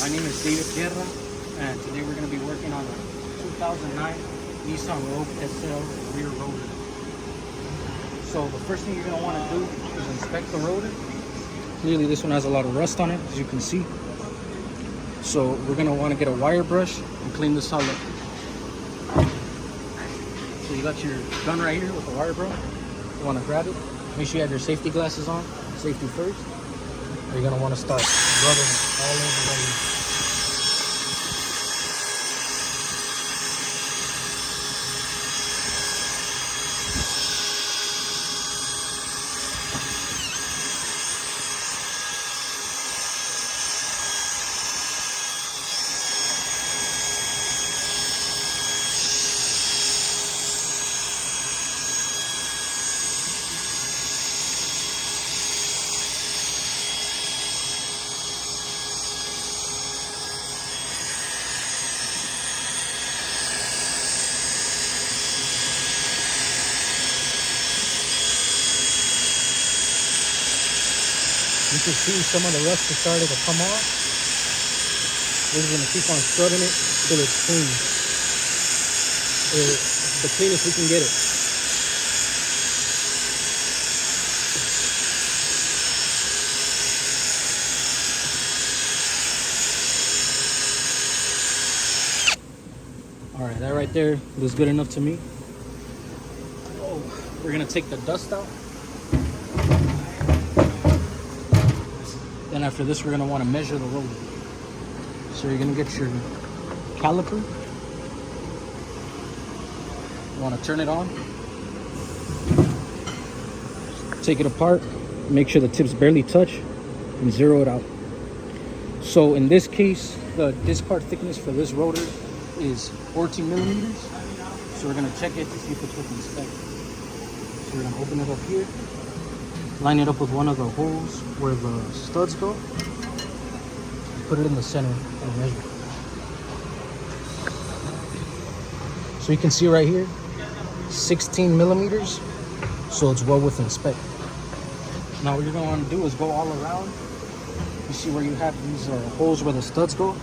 My name is David Guerra, and today we're going to be working on a 2009 Nissan Rogue SL rear rotor. So the first thing you're going to want to do is inspect the rotor. Clearly this one has a lot of rust on it, as you can see. So we're going to want to get a wire brush and clean this all up. So you got your gun right here with the wire brush. You want to grab it. Make sure you have your safety glasses on. Safety first. You're going to want to start rubbing all over the rotor. You can see some of the rust has started to come off. We're just going to keep on scrubbing it till it's clean. The cleanest we can get it. Alright, that right there looks good enough to me. Oh, we're going to take the dust out. Then after this, we're going to want to measure the rotor. So you're going to get your caliper. You want to turn it on. Take it apart. Make sure the tips barely touch and zero it out. So in this case, the disc part thickness for this rotor is 14 millimeters. So we're going to check it to see if it's within spec. So we're going to open it up here. Line it up with one of the holes where the studs go. Put it in the center and measure. So you can see right here, 16 millimeters. So it's well within spec. Now what you're going to want to do is go all around. You see where you have these holes where the studs go?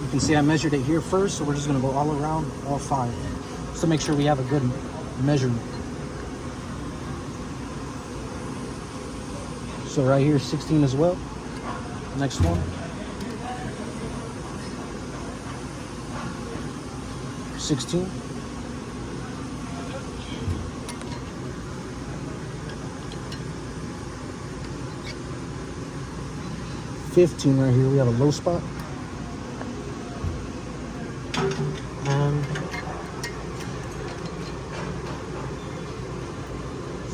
You can see I measured it here first, so we're just going to go all around, all 5. Just to make sure we have a good measurement. So right here, 16 as well. Next one. 16. $15 right here. We have a low spot. And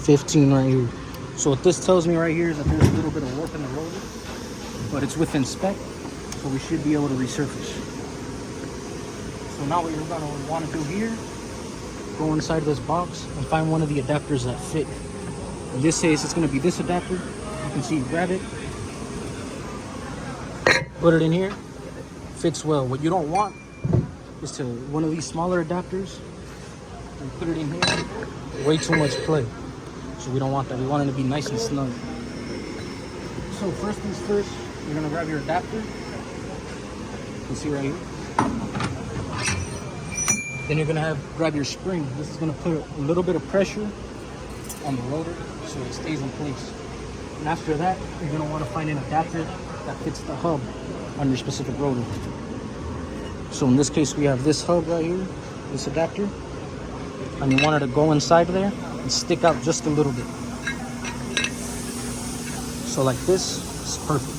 15 right here. So what this tells me right here is that there's a little bit of warp in the rotor, but it's within spec, so we should be able to resurface. So now what you're going to want to do here, go inside this box and find one of the adapters that fit. In this case, it's going to be this adapter. You can see, you grab it, put it in here, fits well. What you don't want is to one of these smaller adapters and put it in here, way too much play. So we don't want that. We want it to be nice and snug. So first things first, you're going to grab your adapter. You can see right here. Then you're going to grab your spring. This is going to put a little bit of pressure on the rotor so it stays in place. And after that, you're going to want to find an adapter that fits the hub on your specific rotor. So in this case, we have this hub right here, this adapter. And you want it to go inside there and stick out just a little bit. So like this, it's perfect.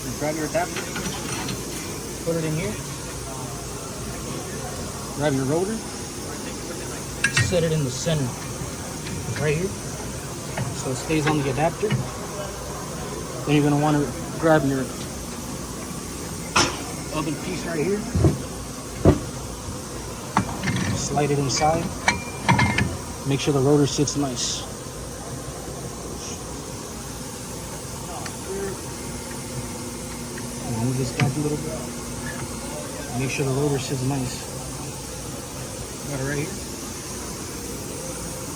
You grab your adapter, put it in here, grab your rotor, set it in the center, right here, so it stays on the adapter. Then you're going to want to grab your other piece right here, slide it inside, make sure the rotor sits nice. Move this back a little bit. Make sure the rotor sits nice. Got it right here.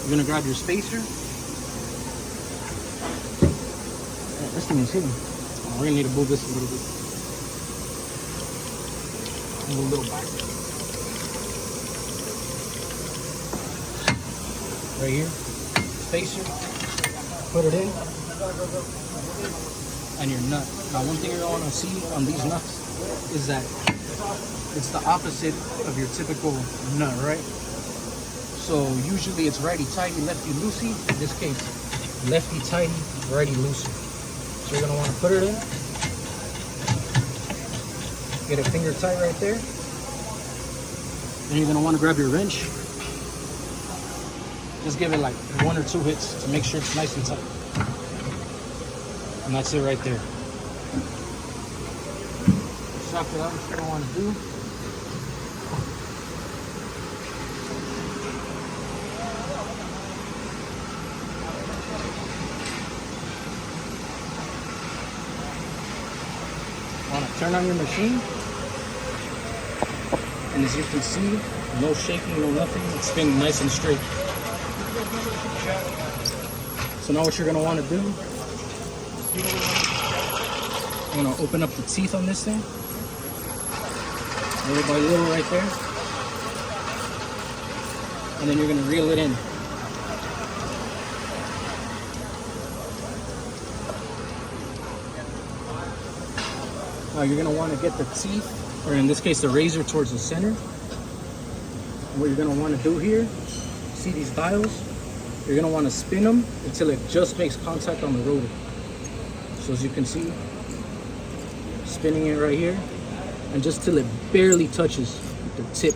You're gonna grab your spacer. Oh, this thing is hidden. We're gonna need to move this a little bit. Move a little back. Right here, spacer, put it in, and your nut. Now one thing you're gonna wanna see on these nuts is that it's the opposite of your typical nut, right? So usually it's righty-tighty, lefty-loosey. In this case, lefty-tighty, righty-loosey. So you're gonna wanna put it in, get it finger tight right there. Then you're gonna wanna grab your wrench. Just give it like 1 or 2 hits to make sure it's nice and tight. And that's it right there. So after that, what you're gonna wanna do, wanna turn on your machine. And as you can see, no shaking, no nothing. It's spinning nice and straight. So now what you're gonna wanna do, you're gonna open up the teeth on this thing. Little by little right there. And then you're gonna reel it in. Now you're gonna wanna get the teeth, or in this case the razor, towards the center. And what you're gonna wanna do here, see these dials? You're gonna wanna spin them until it just makes contact on the rotor. So as you can see, spinning it right here, and just till it barely touches the tip.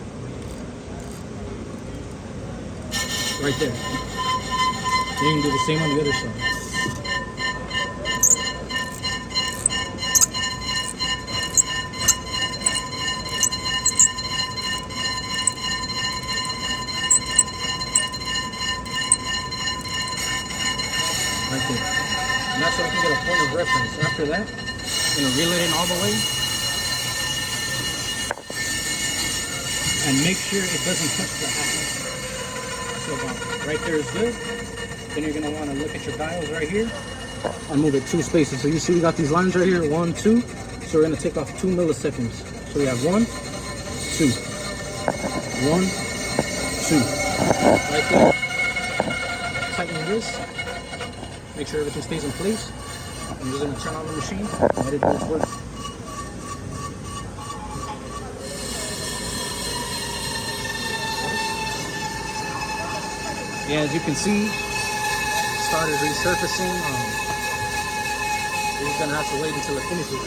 Right there. Then you can do the same on the other side. Right there. And that's so we can get a point of reference. After that, you're gonna reel it in all the way. And make sure it doesn't touch the axle. So about right there is good. Then you're gonna wanna look at your dials right here and move it 2 spaces. So you see we got these lines right here, 1, 2. So we're gonna take off 2 milliseconds. So we have 1, 2. 1, 2. Right there. Tighten this. Make sure everything stays in place. I'm just gonna turn on the machine and let it do its work. Yeah, as you can see, it started resurfacing. You're just gonna have to wait until it finishes.